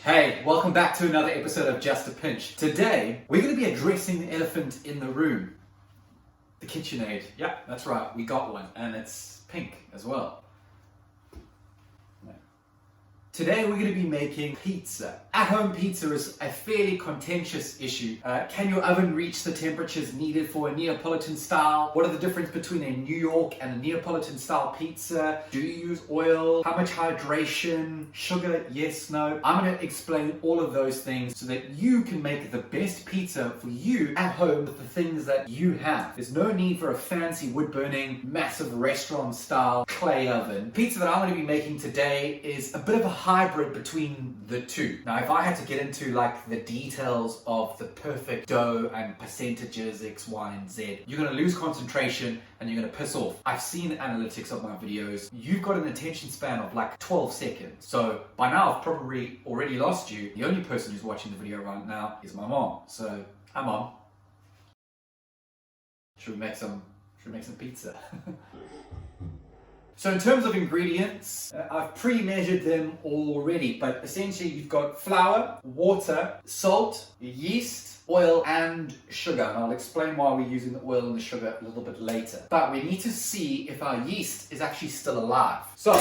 Hey, welcome back to another episode of Just a Pinch. Today, we're going to be addressing the elephant in the room. The KitchenAid. Yeah, that's right, we got one. And it's pink as well. Today we're going to be making pizza. At-home pizza is a fairly contentious issue. Can your oven reach the temperatures needed for a Neapolitan style? What are the difference between a New York and a Neapolitan style pizza? Do you use oil? How much hydration? Sugar? Yes, no? I'm going to explain all of those things so that you can make the best pizza for you at home with the things that you have. There's no need for a fancy wood-burning, massive restaurant-style clay oven. The pizza that I'm going to be making today is a bit of a hybrid between the two. Now, if I had to get into like the details of the perfect dough and percentages X, Y, and Z, you're going to lose concentration and you're going to piss off. I've seen the analytics of my videos. You've got an attention span of like 12 seconds. So by now I've probably already lost you. The only person who's watching the video right now is my mom. So, hi mom. Should we make some pizza? So in terms of ingredients, I've pre-measured them already, but essentially you've got flour, water, salt, yeast, oil, and sugar. And I'll explain why we're using the oil and the sugar a little bit later. But we need to see if our yeast is actually still alive. So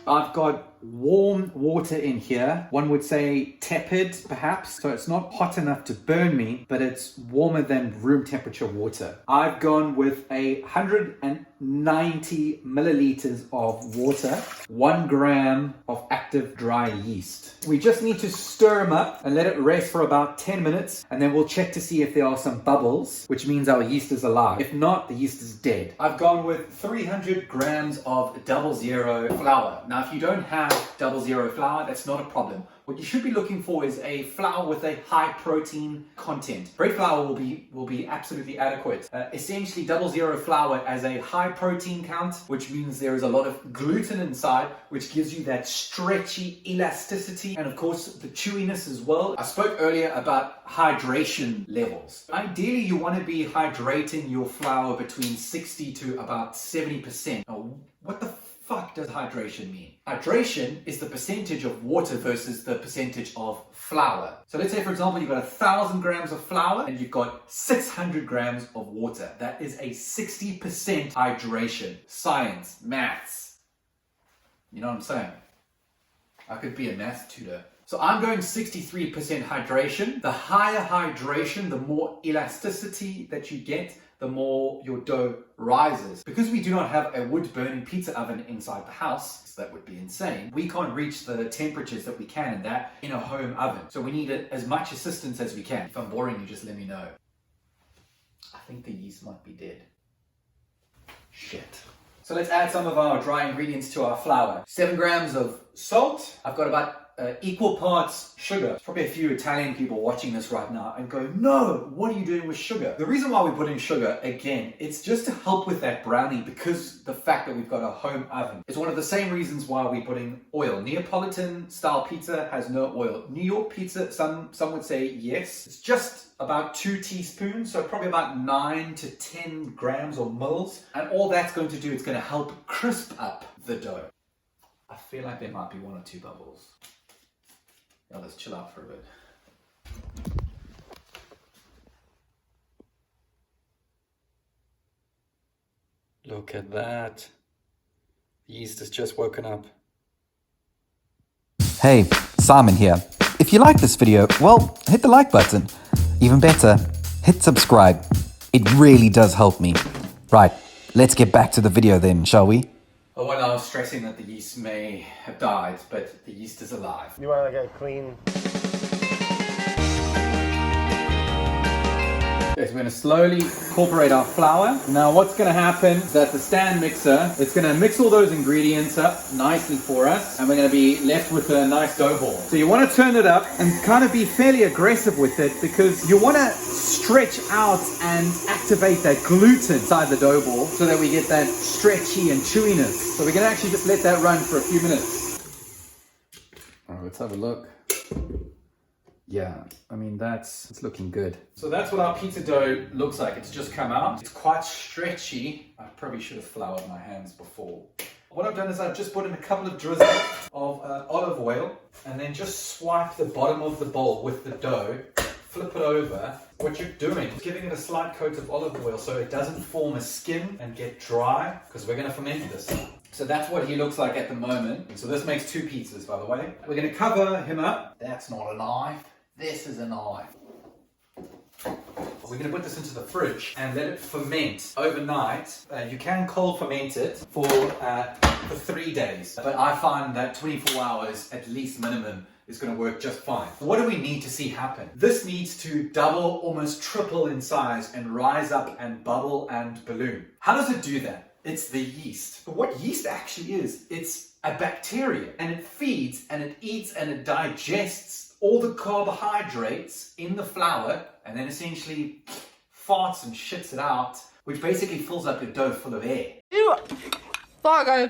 I've got warm water in here. One would say tepid, perhaps. So it's not hot enough to burn me, but it's warmer than room temperature water. I've gone with 190 milliliters of water, 1 gram of active dry yeast. We just need to stir them up and let it rest for about 10 minutes, and then we'll check to see if there are some bubbles, which means our yeast is alive. If not, the yeast is dead. I've gone with 300 grams of 00 flour. Now, if you don't have 00 flour, that's not a problem. What you should be looking for is a flour with a high protein content. Bread flour will be absolutely adequate. Essentially, 00 flour has a high protein count, which means there is a lot of gluten inside, which gives you that stretchy elasticity and of course the chewiness as well. I spoke earlier about hydration levels. Ideally, you want to be hydrating your flour between 60 to about 70%. Now, what the fuck does hydration mean? Hydration is the percentage of water versus the percentage of flour. So let's say, for example, you've got 1,000 grams of flour and you've got 600 grams of water. That is a 60% hydration. Science, maths. You know what I'm saying? I could be a math tutor. So I'm going 63% hydration. The higher hydration, the more elasticity that you get, the more your dough rises. Because we do not have a wood-burning pizza oven inside the house, so that would be insane, we can't reach the temperatures that we can in that in a home oven. So we need as much assistance as we can. If I'm boring you, just let me know. I think the yeast might be dead. Shit. So let's add some of our dry ingredients to our flour. 7 grams of salt. I've got about equal parts sugar. There's probably a few Italian people watching this right now and go, no, what are you doing with sugar? The reason why we put in sugar, again, it's just to help with that brownie because the fact that we've got a home oven. It's one of the same reasons why we put in oil. Neapolitan style pizza has no oil. New York pizza, some would say yes. It's just about 2 teaspoons, so probably about 9 to 10 grams or mils. And all that's going to do is going to help crisp up the dough. I feel like there might be 1 or 2 bubbles. Yeah, let's chill out for a bit. Look at that. The yeast has just woken up. Hey, Simon here. If you like this video, well, hit the like button. Even better, hit subscribe. It really does help me. Right, let's get back to the video then, shall we? Oh, well, I was stressing that the yeast may have died, but the yeast is alive. You want like a clean... Okay, so we're going to slowly incorporate our flour. Now what's going to happen is that the stand mixer, it's going to mix all those ingredients up nicely for us, and we're going to be left with a nice dough ball. So you want to turn it up and kind of be fairly aggressive with it because you want to stretch out and activate that gluten inside the dough ball so that we get that stretchy and chewiness. So we're going to actually just let that run for a few minutes. All right, let's have a look. Yeah, I mean, it's looking good. So that's what our pizza dough looks like. It's just come out. It's quite stretchy. I probably should have floured my hands before. What I've done is I've just put in a couple of drizzles of olive oil and then just swipe the bottom of the bowl with the dough, flip it over. What you're doing is giving it a slight coat of olive oil so it doesn't form a skin and get dry, because we're going to ferment this. So that's what he looks like at the moment. So this makes 2 pizzas, by the way. We're going to cover him up. That's not a knife. This is a knife. We're going to put this into the fridge and let it ferment overnight. You can cold ferment it for 3 days, but I find that 24 hours at least minimum is going to work just fine. What do we need to see happen? This needs to double, almost triple in size and rise up and bubble and balloon. How does it do that? It's the yeast. But what yeast actually is, it's a bacteria, and it feeds and it eats and it digests all the carbohydrates in the flour and then essentially farts and shits it out, which basically fills up your dough full of air. Ew. Fargo.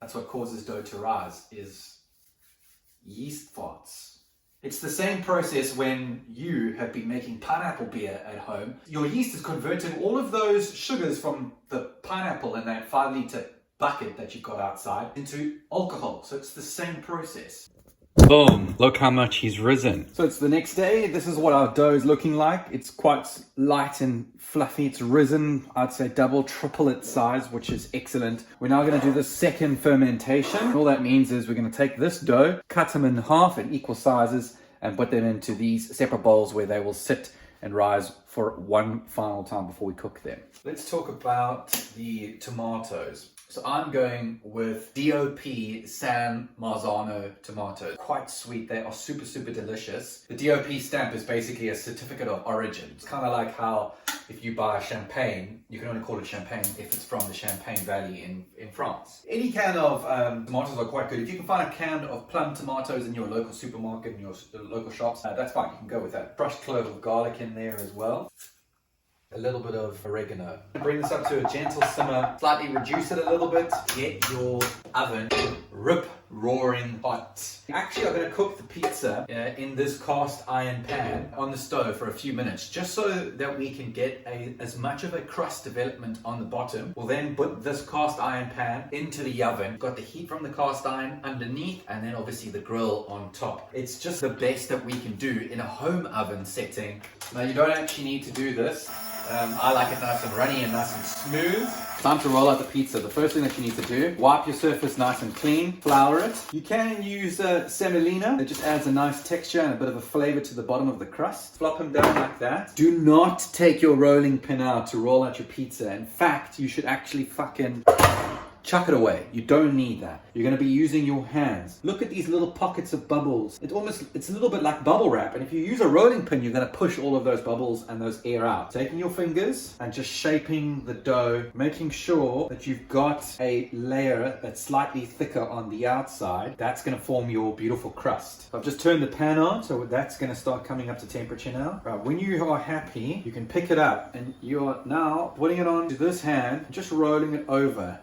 That's what causes dough to rise, is yeast farts. It's the same process when you have been making pineapple beer at home. Your yeast is converting all of those sugars from the pineapple in that 5-litre bucket that you've got outside into alcohol. So it's the same process. Boom, look how much he's risen. So it's the next day. This is what our dough is looking like. It's quite light and fluffy. It's risen, I'd say double, triple its size, which is excellent. We're now going to do the second fermentation. All that means is we're going to take this dough, cut them in half in equal sizes, and put them into these separate bowls where they will sit and rise for one final time before we cook them. Let's talk about the tomatoes. So I'm going with DOP San Marzano tomatoes. Quite sweet. They are super, super delicious. The DOP stamp is basically a certificate of origin. It's kind of like how if you buy champagne, you can only call it champagne if it's from the Champagne Valley in France. Any can of tomatoes are quite good. If you can find a can of plum tomatoes in your local supermarket, in your local shops, that's fine. You can go with that. Crushed clove of garlic in there as well. A little bit of oregano. Bring this up to a gentle simmer. Slightly reduce it a little bit. Get your oven rip-roaring hot. Actually, I'm going to cook the pizza in this cast iron pan on the stove for a few minutes, just so that we can get as much of a crust development on the bottom. We'll then put this cast iron pan into the oven. Got the heat from the cast iron underneath, and then obviously the grill on top. It's just the best that we can do in a home oven setting. Now, you don't actually need to do this. I like it nice and runny and nice and smooth. Time to roll out the pizza. The first thing that you need to do, wipe your surface nice and clean, flour it. You can use semolina. It just adds a nice texture and a bit of a flavor to the bottom of the crust. Flop them down like that. Do not take your rolling pin out to roll out your pizza. In fact, you should actually fucking chuck it away. You don't need that. You're going to be using your hands. Look at these little pockets of bubbles. It's a little bit like bubble wrap. And if you use a rolling pin, you're going to push all of those bubbles and those air out. Taking your fingers and just shaping the dough, making sure that you've got a layer that's slightly thicker on the outside. That's going to form your beautiful crust. I've just turned the pan on, so that's going to start coming up to temperature now. Right, when you are happy, you can pick it up and you are now putting it onto this hand, just rolling it over.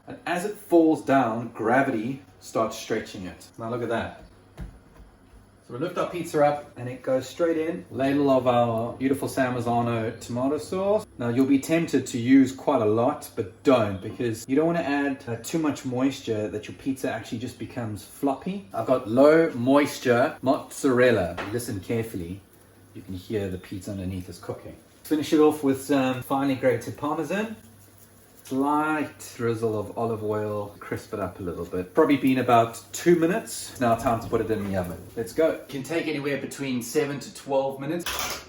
And as it falls down, gravity starts stretching it. Now look at that. So we lift our pizza up and it goes straight in. Ladle of our beautiful San Marzano tomato sauce. Now you'll be tempted to use quite a lot, but don't, because you don't want to add too much moisture that your pizza actually just becomes floppy. I've got low moisture mozzarella. Listen carefully. You can hear the pizza underneath is cooking. Finish it off with some finely grated Parmesan. Slight drizzle of olive oil, crisp it up a little bit. Probably been about 2 minutes. Now time to put it in the oven. Let's go. It can take anywhere between 7 to 12 minutes.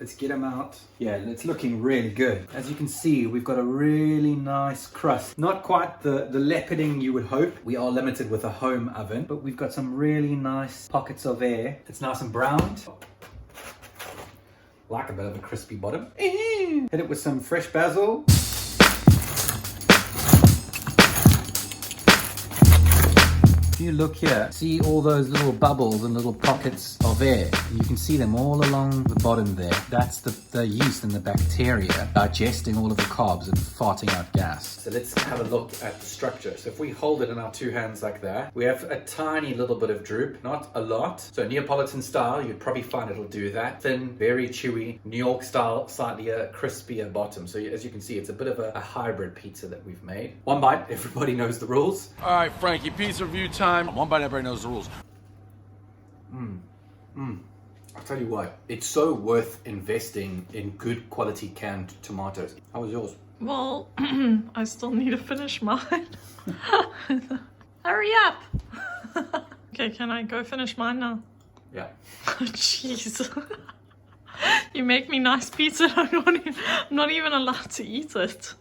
Let's get them out. Yeah, it's looking really good. As you can see, we've got a really nice crust. Not quite the leoparding you would hope. We are limited with a home oven, but we've got some really nice pockets of air. It's nice and browned. Like a bit of a crispy bottom. Hit it with some fresh basil. you look here, see all those little bubbles and little pockets of air? You can see them all along the bottom there. That's the yeast and the bacteria digesting all of the carbs and farting out gas. So let's have a look at the structure. So if we hold it in our two hands like that, we have a tiny little bit of droop, not a lot. So Neapolitan style, you'd probably find it'll do that. Thin, very chewy. New York style, slightly a crispier bottom. So as you can see, it's a bit of a hybrid pizza that we've made. One bite, everybody knows the rules. All right, Frankie, pizza review time. One bite, everybody knows the rules. I'll tell you what, it's so worth investing in good quality canned tomatoes. How was yours? Well, I still need to finish mine. Hurry up. Okay, can I go finish mine now? Yeah. Oh, jeez. You make me nice pizza. I'm not even allowed to eat it.